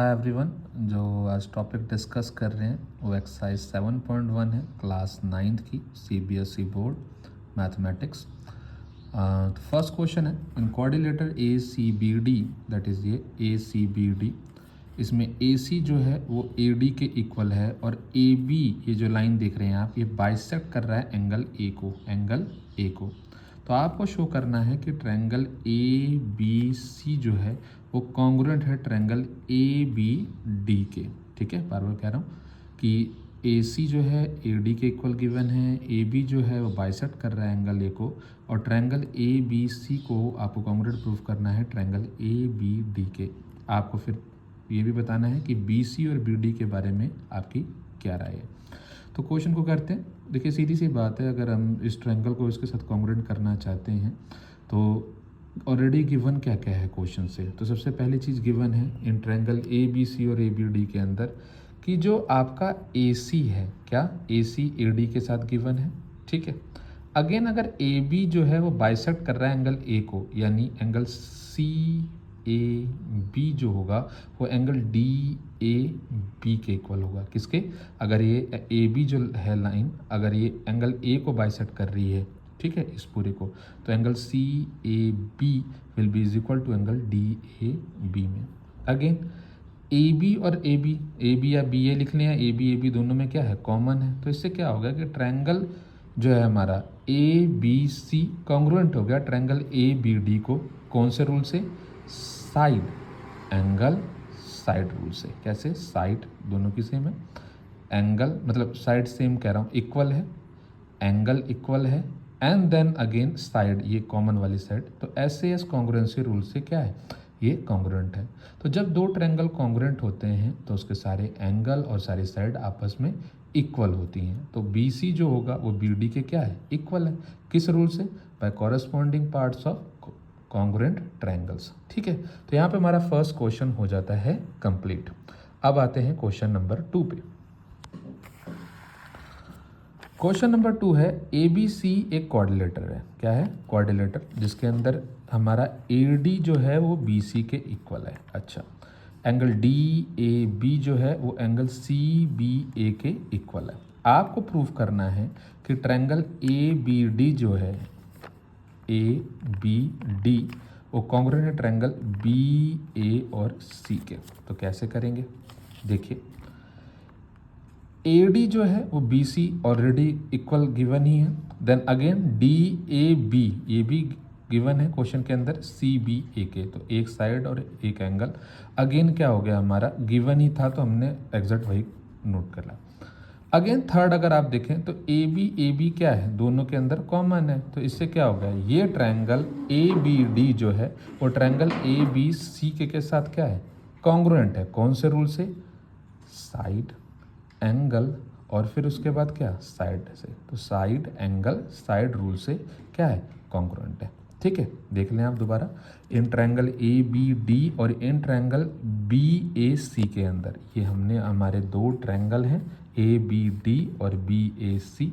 Hi everyone. जो आज topic discuss कर रहे हैं वो एक्सरसाइज 7.1 है, क्लास 9th की सीबीएसई बोर्ड मैथमेटिक्स। तो फर्स्ट क्वेश्चन है, in coordinator A C B D, that is ये ए सी बी डी, इसमें ए सी जो है वो ए डी के इक्वल है और ए बी, ये जो लाइन देख रहे हैं आप, ये बाइसेक्ट कर रहा है एंगल ए को। तो आपको शो करना है कि ट्रायंगल ए बी सी जो है वो कॉन्ग्रुएंट है ट्रायंगल ए बी डी के। ठीक है, बार बार कह रहा हूँ कि ए सी जो है ए डी के इक्वल गिवन है, ए बी जो है वो बाइसेक्ट कर रहा है एंगल ए को, और ट्रायंगल ए बी सी को आपको कॉन्ग्रुएंट प्रूफ करना है ट्रायंगल ए बी डी के। आपको फिर ये भी बताना है कि बी सी और बी डी के बारे में आपकी क्या राय है। तो क्वेश्चन को करते हैं। देखिए सीधी सी बात है, अगर हम इस ट्रायंगल को इसके साथ कॉन्ग्रुएंट करना चाहते हैं तो ऑलरेडी गिवन क्या क्या है क्वेश्चन से। तो सबसे पहली चीज़ गिवन है इन ट्रायंगल ए बी सी और ए बी डी के अंदर कि जो आपका ए सी है, क्या ए सी ए डी के साथ गिवन है। ठीक है, अगेन अगर ए बी जो है वो बाइसेक्ट कर रहा है एंगल ए को, यानी एंगल सी ए बी जो होगा वो एंगल डी ए बी के इक्वल होगा। किसके? अगर ये ए बी जो है लाइन, अगर ये एंगल ए को बाइसेक्ट कर रही है, ठीक है, इस पूरे को, तो angle C A B will be is equal to angle D A B में। अगेन ए बी और ए बी या बी ए लिख लें, या ए बी दोनों में क्या है, कॉमन है। तो इससे क्या होगा कि ट्रायंगल जो है हमारा ए बी सी कॉन्ग्रुएंट हो गया ट्रायंगल ए बी डी को। कौन से रूल से? साइड एंगल साइड रूल से। कैसे? साइड दोनों की सेम है, एंगल मतलब साइड सेम कह रहा हूँ, इक्वल है, एंगल इक्वल है, एंड देन अगेन साइड, ये कॉमन वाली साइड। तो ऐसे एस कॉन्ग्रुएंसी रूल से क्या है, ये कॉन्ग्रुएंट है। तो जब दो ट्रायंगल कॉन्ग्रुएंट होते हैं तो उसके सारे एंगल और सारी साइड आपस में इक्वल होती हैं। तो बी सी जो होगा वो बी डी के क्या है, इक्वल है। किस रूल से? By corresponding parts of congruent triangles. ठीक है, तो यहाँ पे हमारा फर्स्ट क्वेश्चन हो जाता है कंप्लीट। अब आते हैं क्वेश्चन नंबर 2 पे। क्वेश्चन नंबर 2 है, ए बी सी एक कोऑर्डिनेटर है। क्या है? कोऑर्डिनेटर, जिसके अंदर हमारा ए डी जो है वो बी सी के इक्वल है। अच्छा, एंगल डी ए बी जो है वो एंगल सी बी ए के इक्वल है। आपको प्रूफ करना है कि ट्रायंगल ए बी डी जो है, ए बी डी, वो कॉन्ग्रुएंट है ट्रायंगल बी ए और सी के। तो कैसे करेंगे? देखिए ए डी जो है वो B C already equal given ही है। Then again D A B, ये भी गिवन है क्वेश्चन के अंदर सी बी ए के। तो एक साइड और एक एंगल अगेन क्या हो गया, हमारा गिवन ही था, तो हमने एग्जैक्ट वही नोट कर लिया। अगेन थर्ड अगर आप देखें तो ए बी क्या है, दोनों के अंदर कॉमन है। तो इससे क्या हो गया, ये ट्रायंगल ए बी डी जो है वो ट्रायंगल ए बी सी के साथ क्या है, कॉन्ग्रुएंट है। कौन से रूल से? साइड एंगल और फिर उसके बाद क्या, साइड से। तो साइड एंगल साइड रूल से क्या है, कॉन्ग्रुएंट है। ठीक है, देख लें आप दोबारा, in triangle A B D और in triangle B A C के अंदर, ये हमने हमारे दो ट्रायंगल हैं ए बी डी और बी ए सी।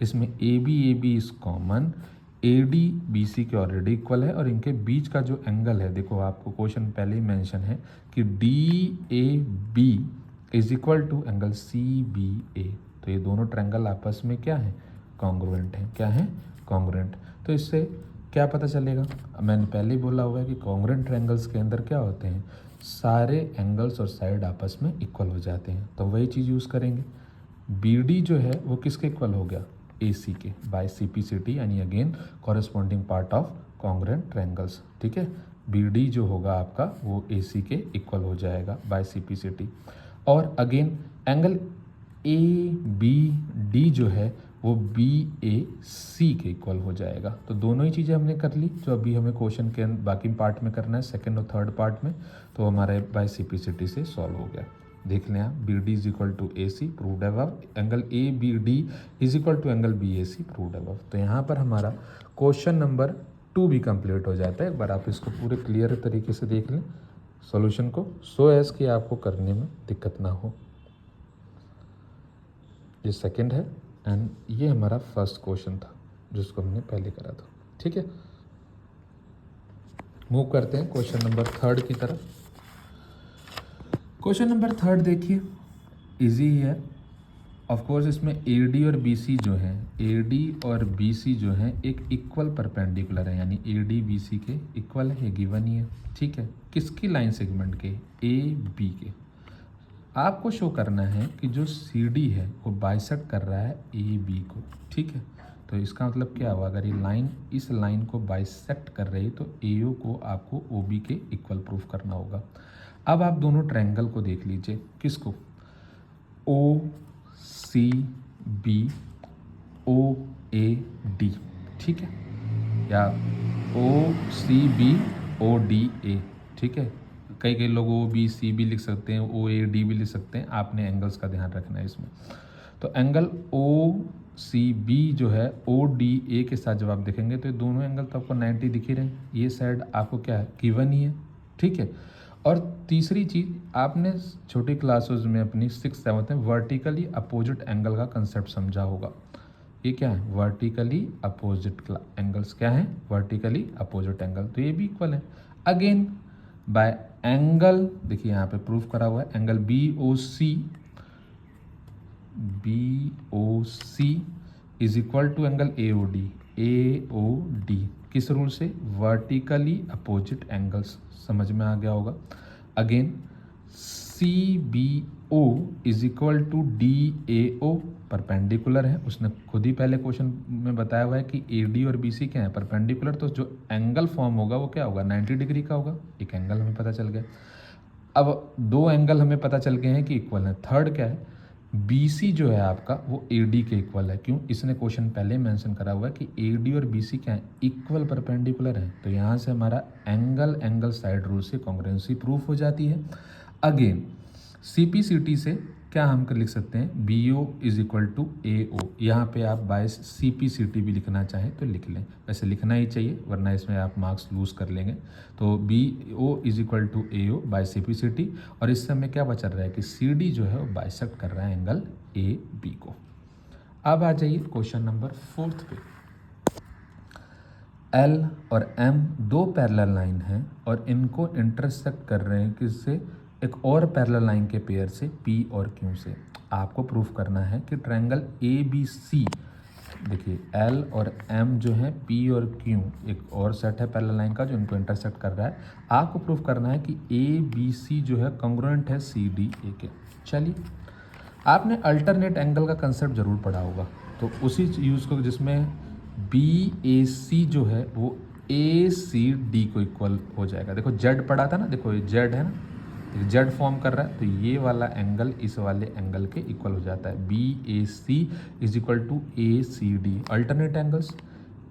इसमें A B is common, A D B C के ऑलरेडी इक्वल है, और इनके बीच का जो एंगल है, देखो आपको क्वेश्चन पहले ही मेंशन है कि D A B is equal to angle C B A. तो ये दोनों ट्रायंगल आपस में क्या है, कॉन्ग्रुएंट है। क्या है, कॉन्ग्रुएंट। तो इससे क्या पता चलेगा, मैंने पहले ही बोला हुआ है कि कॉन्ग्रुएंट ट्रायंगल्स के अंदर क्या होते हैं, सारे एंगल्स और साइड आपस में इक्वल हो जाते हैं। तो वही चीज़ यूज़ करेंगे। बी डी जो है वो किसके इक्वल हो गया, ए सी के, by C P C T, यानी again corresponding part of congruent triangles. ठीक है, बी डी जो होगा आपका वो ए सी के इक्वल हो जाएगा by C P C T. और again angle A B D जो है वो बी ए सी के इक्वल हो जाएगा। तो दोनों ही चीज़ें हमने कर ली जो अभी हमें क्वेश्चन के बाकी पार्ट में करना है, सेकंड और थर्ड पार्ट में। तो हमारे by C P C T से सॉल्व हो गया। देख लें आप, B D is equal to A C, proved above. Angle A B D is equal to angle B A C, proved above. तो यहाँ पर हमारा क्वेश्चन नंबर 2 भी कंप्लीट हो जाता है। एक बार आप इसको पूरे क्लियर तरीके से देख लें सॉल्यूशन को, सो एज कि आपको करने में दिक्कत ना हो। ये सेकंड है एंड ये हमारा फर्स्ट क्वेश्चन था जिसको हमने पहले करा था। ठीक है, मूव करते हैं क्वेश्चन नंबर 3 की तरफ। क्वेश्चन नंबर थर्ड देखिए, इजी ही है ऑफ कोर्स। इसमें AD और BC जो हैं, AD और BC जो हैं एक इक्वल परपेंडिकुलर है, यानी AD BC के इक्वल है, ये गिवन ही है। ठीक है, किसकी लाइन सेगमेंट के? AB के। आपको शो करना है कि जो CD है वो बाइसेक्ट कर रहा है AB को। ठीक है, तो इसका मतलब क्या हुआ, अगर ये लाइन इस लाइन को बाइसेक्ट कर रही है तो AO को आपको OB के इक्वल प्रूफ करना होगा। अब आप दोनों ट्रायंगल को देख लीजिए, किसको? OCB OAD, ठीक है, या OCB ODA। ठीक है, कई कई लोग OBCB लिख सकते हैं, OAD भी लिख सकते हैं, आपने एंगल्स का ध्यान रखना है इसमें। तो एंगल OCB जो है ODA के साथ जब आप देखेंगे तो ये दोनों एंगल तो आपको 90 दिख ही रहे हैं, ये साइड आपको क्या है, गिवन ही है। ठीक है, और तीसरी चीज़ आपने छोटी क्लासेस में अपनी 6th-7th में वर्टिकली अपोजिट एंगल का कंसेप्ट समझा होगा। ये क्या है? वर्टिकली अपोजिट एंगल्स क्या हैं? वर्टिकली अपोजिट एंगल, तो ये भी इक्वल है। अगेन बाय एंगल, देखिए यहाँ पे प्रूफ करा हुआ है, angle BOC is equal to angle AOD किस रूल से? वर्टिकली अपोजिट एंगल्स, समझ में आ गया होगा। Again CBO is equal to DAO, perpendicular है, उसने खुद ही पहले क्वेश्चन में बताया हुआ है कि AD और BC क्या है, परपेंडिकुलर, तो जो एंगल फॉर्म होगा वो क्या होगा, 90 डिग्री का होगा। एक एंगल हमें पता चल गया। अब दो एंगल हमें पता चल गए हैं कि इक्वल है। थर्ड क्या है, BC जो है आपका वो AD के इक्वल है। क्यों? इसने क्वेश्चन पहले मेंशन करा हुआ है कि AD और BC क्या है, इक्वल परपेंडिकुलर है। तो यहाँ से हमारा एंगल साइड रूल से कॉन्ग्रुएंसी प्रूफ हो जाती है। अगेन CPCT से क्या हम कर लिख सकते हैं, BO is equal to AO। यहाँ पे आप बाय CPCT भी लिखना चाहें तो लिख लें, वैसे लिखना ही चाहिए वरना इसमें आप मार्क्स लूज कर लेंगे। तो BO is equal to AO by CPCT, और इससे हमें क्या बचा रहा है कि CD जो है वो बाइसेक्ट कर रहा है एंगल AB को। अब आ जाइए क्वेश्चन नंबर 4 पे। L और M दो पैरेलल लाइन हैं और इनको इंटरसेक्ट कर रहे हैं किससे, एक और पैरेलल लाइन के पेयर से, P और Q से। आपको प्रूफ करना है कि ट्रायंगल ABC, देखिए L और M जो है, P और Q एक और सेट है पैरेलल लाइन का जो इनको इंटरसेक्ट कर रहा है। आपको प्रूफ करना है कि ABC जो है कॉन्ग्रुएंट है CDA के। चलिए, आपने अल्टरनेट एंगल का कंसेप्ट जरूर पढ़ा होगा, तो उसी यूज़ को, जिसमें BAC जो है वो ACD को इक्वल हो जाएगा। देखो Z पढ़ा था ना, देखो ये Z है ना, Z फॉर्म कर रहा है, तो ये वाला एंगल इस वाले एंगल के इक्वल हो जाता है। BAC is equal to ACD, alternate angles.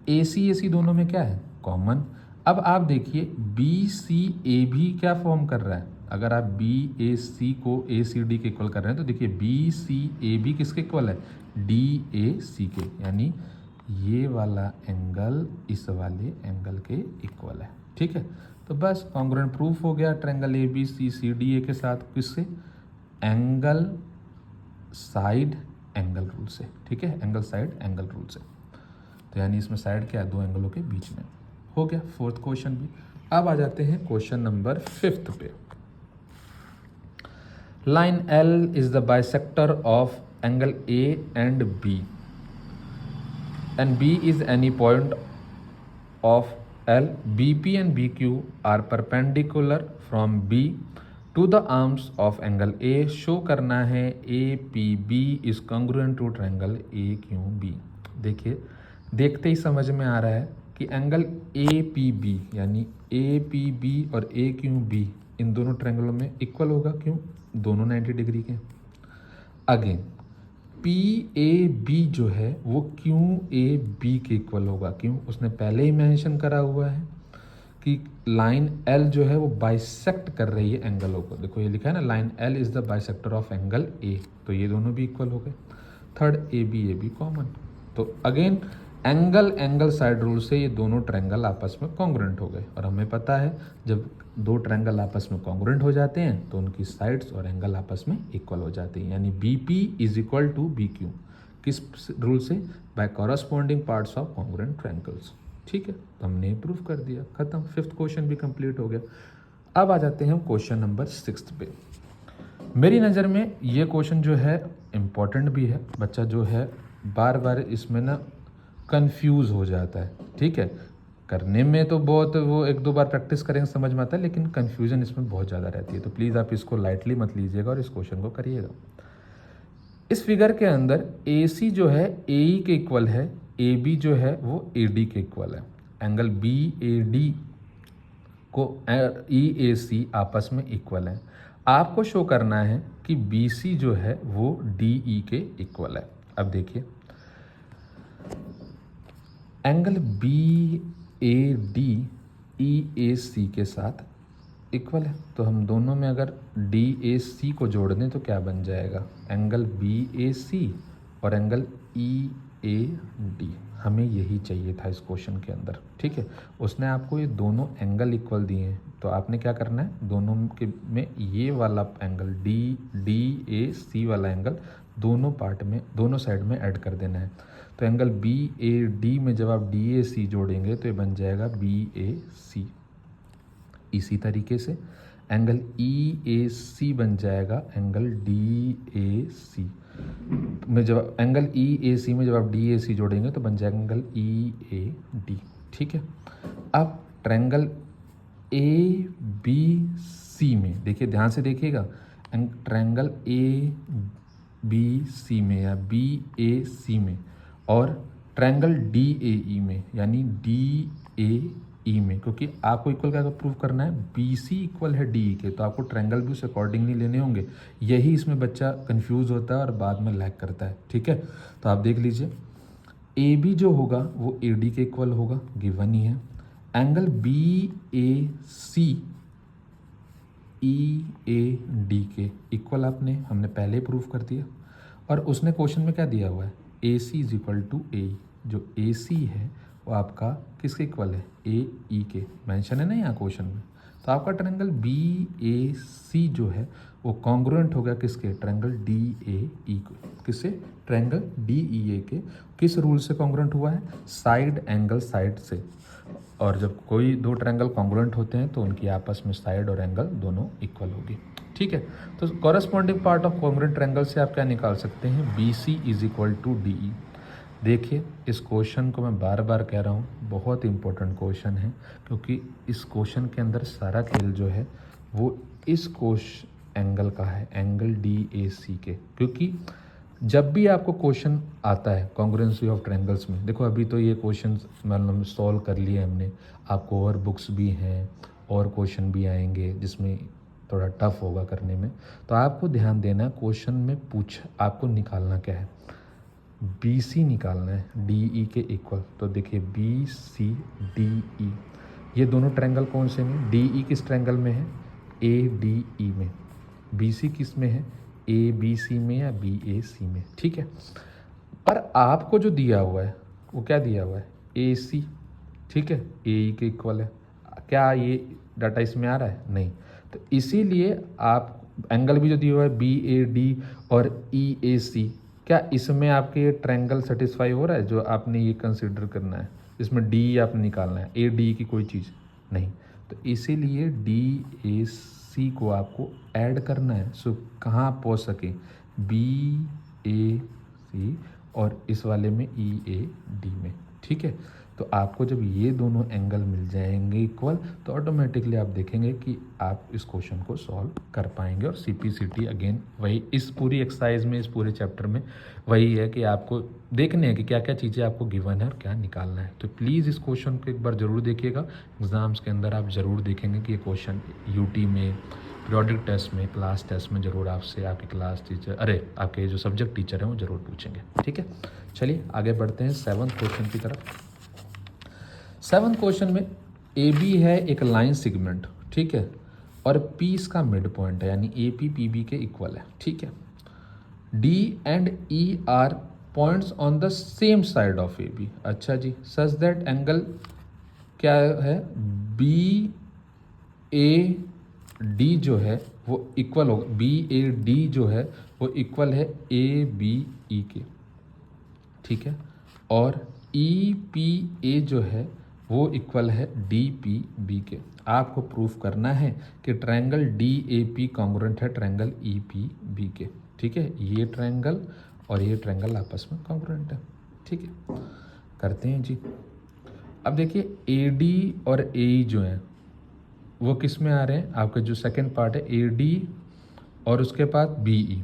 AC दोनों में क्या है, कॉमन। अब आप देखिए BCAB क्या फॉर्म कर रहा है, अगर आप BAC को ACD के इक्वल कर रहे हैं तो देखिए BCAB किसके इक्वल है, DAC के, यानी ये वाला एंगल इस वाले एंगल के इक्वल है। ठीक है, तो बस कॉन्ग्रुएंट प्रूफ हो गया ट्रायंगल ABCCDA के साथ, किससे, एंगल साइड एंगल रूल से। ठीक है, एंगल साइड एंगल रूल से, तो यानी इसमें साइड क्या है, दो एंगलों के बीच में। हो गया 4th क्वेश्चन भी। अब आ जाते हैं क्वेश्चन नंबर 5 पे। Line L is the bisector of angle A and B and B is any point of L. BP and BQ are perpendicular from B to the arms of angle A. Show करना है APB is congruent to triangle AQB। देखिए, देखते ही समझ में आ रहा है कि angle APB यानी APB और AQB इन दोनों ट्रायंगलों में इक्वल होगा। क्यों? दोनों 90 डिग्री के। अगेन PAB जो है वो QAB के इक्वल होगा। क्यों? उसने पहले ही मेंशन करा हुआ है कि लाइन L जो है वो बाइसेक्ट कर रही है एंगलों को। देखो ये लिखा है ना, line L is the bisector of angle A, तो ये दोनों भी इक्वल हो गए। थर्ड AB कॉमन, तो अगेन एंगल साइड रूल से ये दोनों ट्रायंगल आपस में कॉन्ग्रुएंट हो गए। और हमें पता है जब दो ट्रायंगल आपस में कॉन्ग्रुएंट हो जाते हैं तो उनकी साइड्स और एंगल आपस में इक्वल हो जाते हैं, यानी BP is equal to BQ, किस रूल से, by corresponding parts of congruent triangles. ठीक है, तो हमने प्रूफ कर दिया, खत्म। 5th क्वेश्चन भी कंप्लीट हो गया। अब आ जाते हैं क्वेश्चन नंबर 6 पे। मेरी नज़र में ये क्वेश्चन जो है इम्पॉर्टेंट भी है, बच्चा जो है बार बार इसमें ना कंफ्यूज हो जाता है। ठीक है, करने में तो बहुत वो एक दो बार प्रैक्टिस करेंगे समझ में आता है, लेकिन कन्फ्यूजन इसमें बहुत ज़्यादा रहती है। तो प्लीज़ आप इसको लाइटली मत लीजिएगा और इस क्वेश्चन को करिएगा। इस फिगर के अंदर ए सी जो है ए ई के इक्वल है, ए बी जो है वो ए डी के इक्वल है। एंगल बी ए डी को ई ए सी आपस में इक्वल है। आपको शो करना है कि बी सी जो है वो डी ई के इक्वल है। अब देखिए angle B A D E A C के साथ इक्वल है, तो हम दोनों में अगर डी ए सी को जोड़ दें तो क्या बन जाएगा, एंगल बी ए सी और एंगल ई ए डी। हमें यही चाहिए था इस क्वेश्चन के अंदर। ठीक है, उसने आपको ये दोनों एंगल इक्वल दिए हैं, तो आपने क्या करना है, दोनों के में ये वाला एंगल डी ए सी वाला एंगल दोनों पार्ट में, दोनों साइड में ऐड कर देना है। तो एंगल बी ए डी में जब आप डी ए सी जोड़ेंगे तो ये बन जाएगा बी ए सी। इसी तरीके से एंगल ई ए सी बन जाएगा एंगल डी ए सी में, जब एंगल ई ए सी में जब आप डी ए सी जोड़ेंगे तो बन जाएगा एंगल ई ए डी। ठीक है, अब ट्रायंगल ए बी सी में देखिए, ध्यान से देखिएगा, ट्रायंगल ए बी सी में या बी ए सी में और ट्रायंगल डी ए ई में यानी डी ए ई में, क्योंकि आपको इक्वल क्या प्रूव करना है, बी सी इक्वल है डी ई के, तो आपको ट्रायंगल भी उस अकॉर्डिंगली लेने होंगे। यही इसमें बच्चा कंफ्यूज होता है और बाद में लैग करता है। ठीक है, तो आप देख लीजिए ए बी जो होगा वो ए डी के इक्वल होगा, गिवन ही है। Angle B A C E A D के इक्वल हमने पहले ही प्रूव कर दिया। और उसने क्वेश्चन में क्या दिया हुआ है, ए सी इज इक्वल टू ए, जो ए सी है वो आपका किसके इक्वल है, ए ई के, मेंशन है ना यहाँ क्वेश्चन में। तो आपका ट्रायंगल बी ए सी जो है वो कॉन्ग्रुएंट हो गया किसके, ट्रायंगल डी ए ई को, किससे, ट्रायंगल डी ई ए के। किस रूल से कॉन्ग्रुएंट हुआ है, साइड एंगल साइड से। और जब कोई दो ट्रायंगल कॉन्ग्रुएंट होते हैं तो उनकी आपस में साइड और एंगल दोनों इक्वल होगी। ठीक है, तो corresponding part of congruent triangle से आप क्या निकाल सकते हैं, B C is equal to D E. देखिए इस क्वेश्चन को मैं बार बार कह रहा हूँ, बहुत इंपॉर्टेंट क्वेश्चन है, क्योंकि इस क्वेश्चन के अंदर सारा खेल जो है वो इस एंगल का है, एंगल डी ए सी के। क्योंकि जब भी आपको क्वेश्चन आता है कॉन्ग्रुएंसी ऑफ ट्रायंगल्स में, देखो अभी तो ये क्वेश्चन मतलब सॉल्व कर लिए हमने, आपको और बुक्स भी हैं और क्वेश्चन भी आएंगे जिसमें थोड़ा टफ होगा करने में। तो आपको ध्यान देना है, क्वेश्चन में आपको निकालना क्या है, बी सी निकालना है डी ई के इक्वल। तो देखिए बी सी डी ई, ये दोनों ट्रायंगल कौन से में, डी ई किस ट्रायंगल में है, ए डी ई में, बी सी किस में है, ए बी सी में या बी ए सी में। ठीक है, पर आपको जो दिया हुआ है वो क्या दिया हुआ है, ए सी। ठीक है, ए ई के इक्वल है, क्या ये डाटा इसमें आ रहा है, नहीं। तो इसीलिए आप एंगल भी जो दिया हुआ है बी ए डी और ई ए सी, क्या इसमें आपके ये ट्रायंगल सेटिस्फाई हो रहा है, जो आपने ये कंसिडर करना है, इसमें डी आपने निकालना है, ए डी की कोई चीज़ नहीं। तो इसीलिए डी ए सी को आपको ऐड करना है। सो कहाँ आप पहुँच सके, बी ए सी और इस वाले में ई ए डी में। ठीक है, तो आपको जब ये दोनों एंगल मिल जाएंगे इक्वल, तो ऑटोमेटिकली आप देखेंगे कि आप इस क्वेश्चन को सॉल्व कर पाएंगे। और सीपीसीटी अगेन वही, इस पूरी एक्सरसाइज में, इस पूरे चैप्टर में वही है कि आपको देखने हैं कि क्या क्या चीज़ें आपको गिवन है और क्या निकालना है। तो प्लीज़ इस क्वेश्चन को एक बार ज़रूर देखिएगा, एग्ज़ाम्स के अंदर आप ज़रूर देखेंगे कि ये क्वेश्चन यूटी में, पीरियोडिक टेस्ट में, क्लास टेस्ट में ज़रूर आपसे आपके क्लास टीचर, आपके जो सब्जेक्ट टीचर हैं वो ज़रूर पूछेंगे। ठीक है, चलिए आगे बढ़ते हैं 7th क्वेश्चन की तरफ। 7th क्वेश्चन में ए बी है एक लाइन सेगमेंट, ठीक है, और पी इसका मिड पॉइंट है, यानी ए पी बी के इक्वल है। ठीक है, D and E are points on the same side of A B. अच्छा जी, सच दैट एंगल क्या है, बी ए डी जो है वो इक्वल होगा, बी ए डी जो है वो इक्वल है ए बी ई के। ठीक है, और ई पी ए जो है वो इक्वल है डी पी बी के। आपको प्रूफ करना है कि triangle D A P congruent है ट्रायंगल ई पी बी के। ठीक है, ये ट्रायंगल और ये ट्रायंगल आपस में कॉन्ग्रुएंट है। ठीक है, करते हैं जी। अब देखिए ए डी और ए ई जो हैं वो किस में आ रहे हैं, आपका जो सेकंड पार्ट है ए डी और उसके बाद बी ई,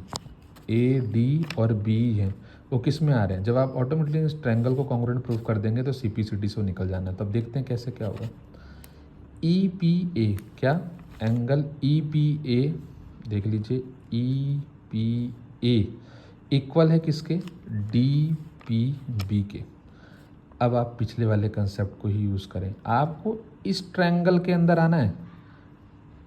ए डी और बी ई है वो किस में आ रहे हैं। जब आप ऑटोमेटिकली इस ट्रायंगल को कॉन्ग्रुएंट प्रूफ कर देंगे तो सी पी सी डी से निकल जाना है। तब देखते हैं कैसे क्या होगा। ई पी ए, क्या एंगल ई पी ए, देख लीजिए ई पी ए इक्वल है किसके, डी पी बी के। अब आप पिछले वाले कंसेप्ट को ही यूज़ करें, आपको इस ट्रायंगल के अंदर आना है।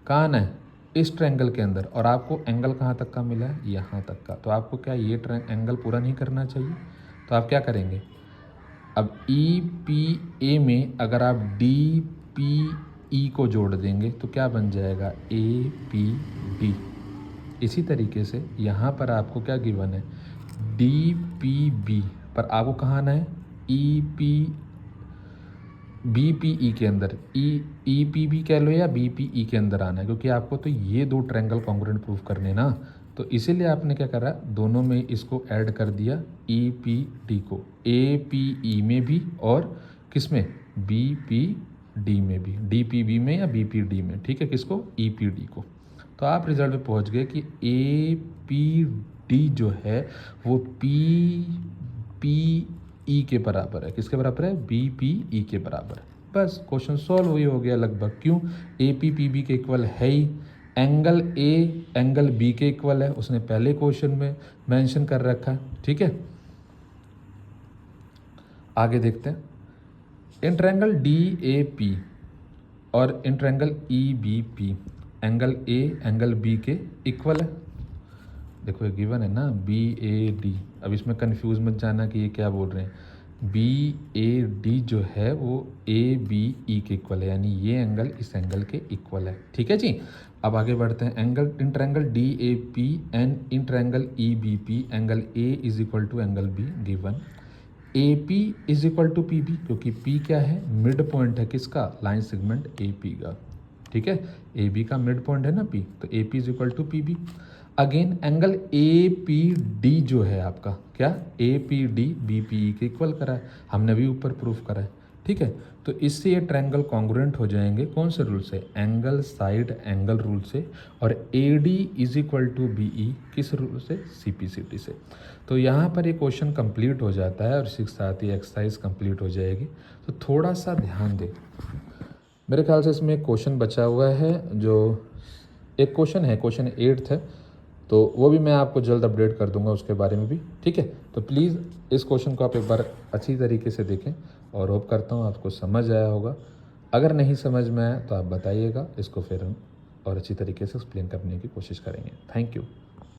कहाँ आना है, इस ट्रायंगल के अंदर, और आपको एंगल कहाँ तक का मिला है, यहाँ तक का। तो आपको क्या ये एंगल पूरा नहीं करना चाहिए, तो आप क्या करेंगे, अब ई पी ए में अगर आप डी पी ई को जोड़ देंगे तो क्या बन जाएगा, ए पी डी। इसी तरीके से यहाँ पर आपको क्या गिवन है, डी पी बी, पर आपको कहाँ आना है, E P B P E के अंदर, ई पी बी कह लो या बी पी ई के अंदर आना है, क्योंकि आपको तो ये दो ट्रायंगल कॉन्ग्रुएंट प्रूफ करने ना। तो इसीलिए आपने क्या करा, दोनों में इसको ऐड कर दिया, ई पी डी को ए पी ई में भी और किस में, बी पी डी में भी, डी पी बी में या बी पी डी में। ठीक है, किसको, ई पी डी को। तो आप रिजल्ट पे पहुंच गए कि ए पी डी जो है वो पी पी ई के बराबर है। किसके बराबर है, बी पी ई के बराबर है। बस क्वेश्चन सॉल्व वही हो गया लगभग। क्यों, ए पी पी बी के इक्वल है ही, एंगल ए एंगल बी के इक्वल है, उसने पहले क्वेश्चन में मेंशन कर रखा है। ठीक है, आगे देखते हैं। In triangle D A P और in triangle E B P angle A angle B के इक्वल है। देखो ये गिवन है ना, बी ए डी। अब इसमें कंफ्यूज मत जाना कि ये क्या बोल रहे हैं। बी ए डी जो है वो ए बी ई के इक्वल है, यानी ये एंगल इस एंगल के इक्वल है। ठीक है जी, अब आगे बढ़ते हैं। Angle in triangle D A P and in triangle E B P angle A is equal to angle B given. A P is equal to P B, क्योंकि पी क्या है, मिड पॉइंट है किसका, लाइन सेगमेंट ए पी का। ठीक है, A B का mid point है ना पी, तो A P is equal to P B. Again angle A P D जो है आपका, क्या A P D B P E के इक्वल करा है, हमने भी ऊपर प्रूफ करा है। ठीक है, तो इससे ये ट्रायंगल कॉन्ग्रुएंट हो जाएंगे कौन से रूल से, एंगल साइड एंगल रूल से, और A D is equal to B E किस रूल से, सी पी सी टी से। तो यहाँ पर ये क्वेश्चन कंप्लीट हो जाता है और इसके साथ ही एक्सरसाइज कंप्लीट हो जाएगी। तो थोड़ा सा ध्यान दें, मेरे ख्याल से इसमें एक क्वेश्चन बचा हुआ है, जो एक क्वेश्चन है, क्वेश्चन 8 है, तो वो भी मैं आपको जल्द अपडेट कर दूंगा उसके बारे में भी। ठीक है, तो प्लीज़ इस क्वेश्चन को आप एक बार अच्छी तरीके से देखें और होप करता हूँ आपको समझ आया होगा। अगर नहीं समझ में आया तो आप बताइएगा, इसको फिर हम और अच्छी तरीके से एक्सप्लेन करने की कोशिश करेंगे। Thank you.